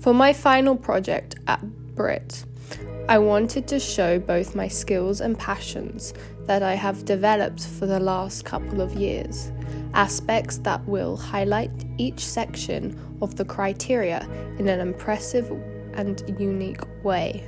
For my final project at Brit, I wanted to show both my skills and passions that I have developed for the last couple of years, aspects that will highlight each section of the criteria in an impressive and unique way.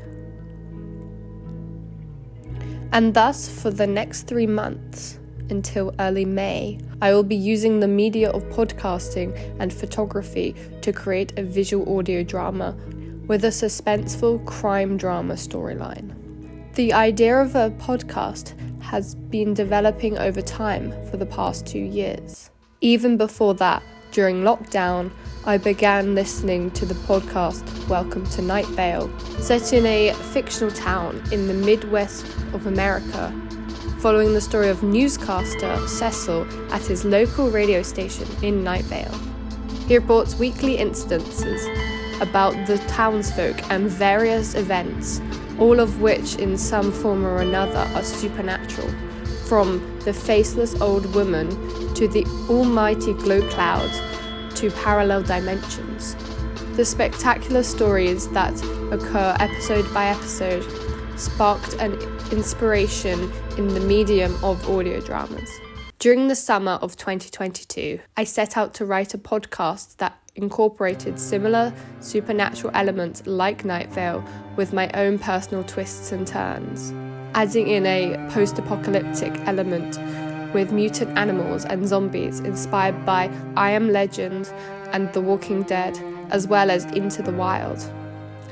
And thus, for the next 3 months, until early May, I will be using the media of podcasting and photography to create a visual audio drama with a suspenseful crime drama storyline. The idea of a podcast has been developing over time for the past 2 years. Even before that, during lockdown, I began listening to the podcast Welcome to Night Vale, set in a fictional town in the Midwest of America, following the story of newscaster Cecil at his local radio station in Night Vale. He reports weekly incidences about the townsfolk and various events, all of which in some form or another are supernatural, from the faceless old woman to the almighty glow clouds to parallel dimensions. The spectacular stories that occur episode by episode sparked an inspiration in the medium of audio dramas. During the summer of 2022, I set out to write a podcast that incorporated similar supernatural elements like Night Vale with my own personal twists and turns, adding in a post-apocalyptic element with mutant animals and zombies inspired by I Am Legend and The Walking Dead, as well as Into the Wild.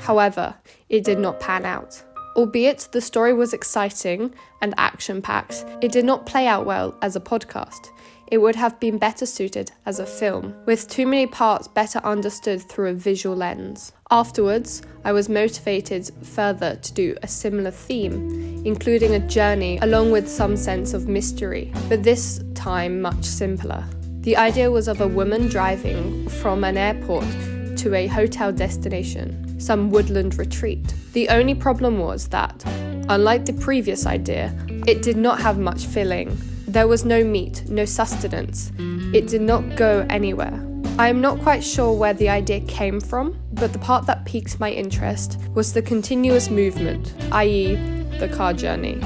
However, it did not pan out. Albeit the story was exciting and action-packed, it did not play out well as a podcast. It would have been better suited as a film, with too many parts better understood through a visual lens. Afterwards, I was motivated further to do a similar theme, including a journey along with some sense of mystery, but this time much simpler. The idea was of a woman driving from an airport to a hotel destination, some woodland retreat. The only problem was that, unlike the previous idea, it did not have much filling. There was no meat, no sustenance. It did not go anywhere. I am not quite sure where the idea came from, but the part that piqued my interest was the continuous movement, i.e. the car journey,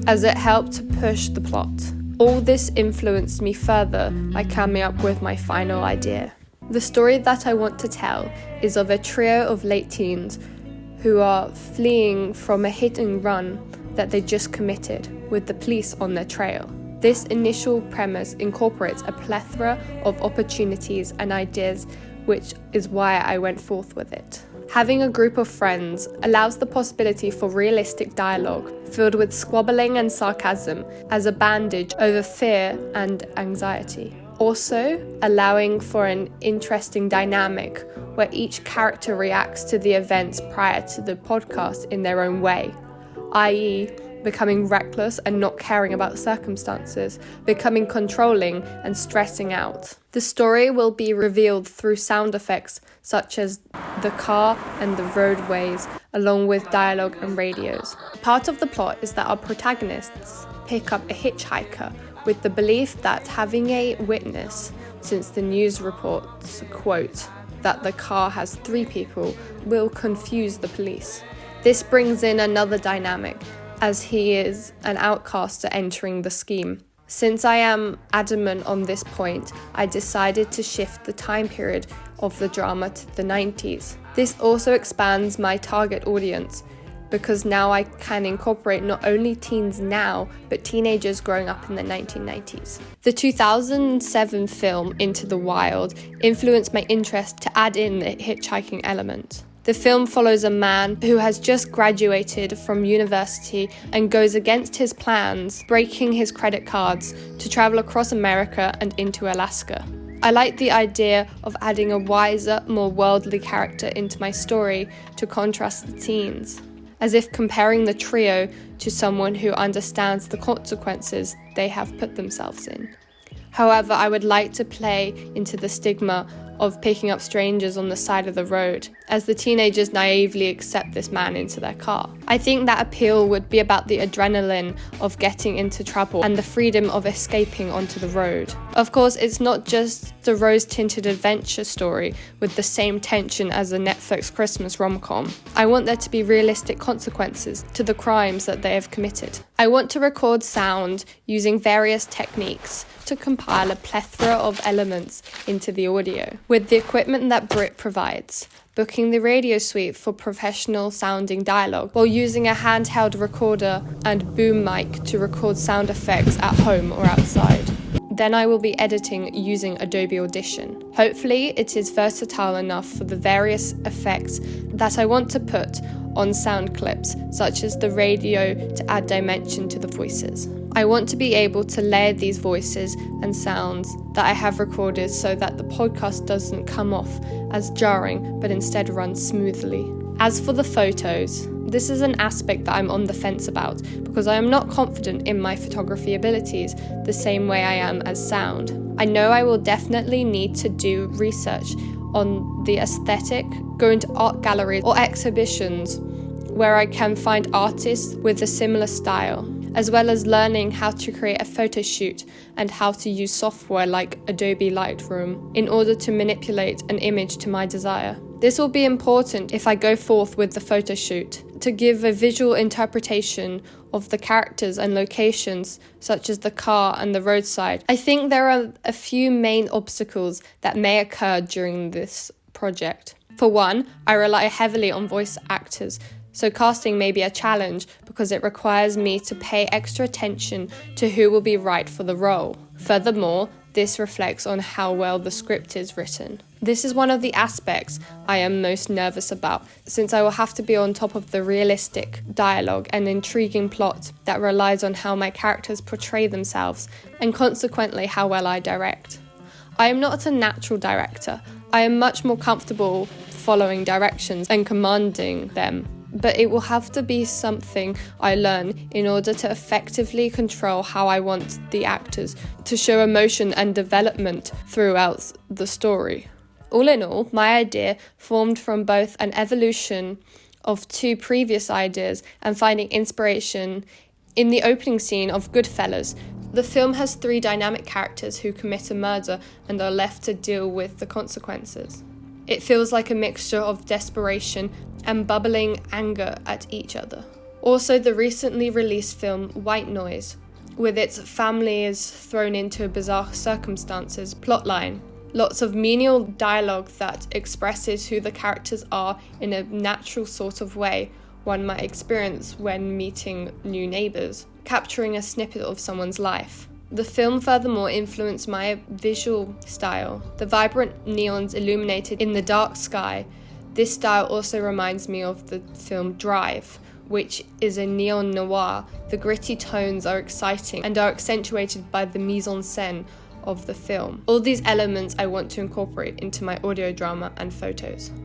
as it helped to push the plot. All this influenced me further by coming up with my final idea. The story that I want to tell is of a trio of late teens who are fleeing from a hit and run that they just committed, with the police on their trail. This initial premise incorporates a plethora of opportunities and ideas, which is why I went forth with it. Having a group of friends allows the possibility for realistic dialogue, filled with squabbling and sarcasm as a bandage over fear and anxiety. Also, allowing for an interesting dynamic where each character reacts to the events prior to the podcast in their own way, i.e., becoming reckless and not caring about circumstances, becoming controlling and stressing out. The story will be revealed through sound effects such as the car and the roadways, along with dialogue and radios. Part of the plot is that our protagonists pick up a hitchhiker with the belief that having a witness, since the news reports, quote, that the car has 3 people, will confuse the police. This brings in another dynamic, as he is an outcaster entering the scheme. Since I am adamant on this point, I decided to shift the time period of the drama to the 90s. This also expands my target audience, because now I can incorporate not only teens now, but teenagers growing up in the 1990s. The 2007 film Into the Wild influenced my interest to add in the hitchhiking element. The film follows a man who has just graduated from university and goes against his plans, breaking his credit cards to travel across America and into Alaska. I like the idea of adding a wiser, more worldly character into my story to contrast the teens, as if comparing the trio to someone who understands the consequences they have put themselves in. However, I would like to play into the stigma of picking up strangers on the side of the road, as the teenagers naively accept this man into their car. I think that appeal would be about the adrenaline of getting into trouble and the freedom of escaping onto the road. Of course, it's not just the rose-tinted adventure story with the same tension as a Netflix Christmas rom-com. I want there to be realistic consequences to the crimes that they have committed. I want to record sound using various techniques to compile a plethora of elements into the audio. With the equipment that Brit provides, booking the radio suite for professional sounding dialogue while using a handheld recorder and boom mic to record sound effects at home or outside. Then I will be editing using Adobe Audition. Hopefully it is versatile enough for the various effects that I want to put on sound clips, such as the radio, to add dimension to the voices. I want to be able to layer these voices and sounds that I have recorded so that the podcast doesn't come off as jarring, but instead runs smoothly. As for the photos, this is an aspect that I'm on the fence about because I am not confident in my photography abilities the same way I am as sound. I know I will definitely need to do research on the aesthetic, go into art galleries or exhibitions where I can find artists with a similar style, as well as learning how to create a photo shoot and how to use software like Adobe Lightroom in order to manipulate an image to my desire. This will be important if I go forth with the photo shoot, to give a visual interpretation of the characters and locations, such as the car and the roadside. I think there are a few main obstacles that may occur during this project. For one, I rely heavily on voice actors, so casting may be a challenge because it requires me to pay extra attention to who will be right for the role. Furthermore, this reflects on how well the script is written. This is one of the aspects I am most nervous about, since I will have to be on top of the realistic dialogue and intriguing plot that relies on how my characters portray themselves and consequently how well I direct. I am not a natural director. I am much more comfortable following directions and commanding them, but it will have to be something I learn in order to effectively control how I want the actors to show emotion and development throughout the story. All in all, my idea formed from both an evolution of two previous ideas and finding inspiration in the opening scene of Goodfellas. The film has three dynamic characters who commit a murder and are left to deal with the consequences. It feels like a mixture of desperation and bubbling anger at each other. Also, the recently released film White Noise, with its families thrown into bizarre circumstances plotline. Lots of menial dialogue that expresses who the characters are in a natural sort of way one might experience when meeting new neighbours, capturing a snippet of someone's life. The film furthermore influenced my visual style. The vibrant neons illuminated in the dark sky. This style also reminds me of the film Drive, which is a neon noir. The gritty tones are exciting and are accentuated by the mise en scène of the film. All these elements I want to incorporate into my audio drama and photos.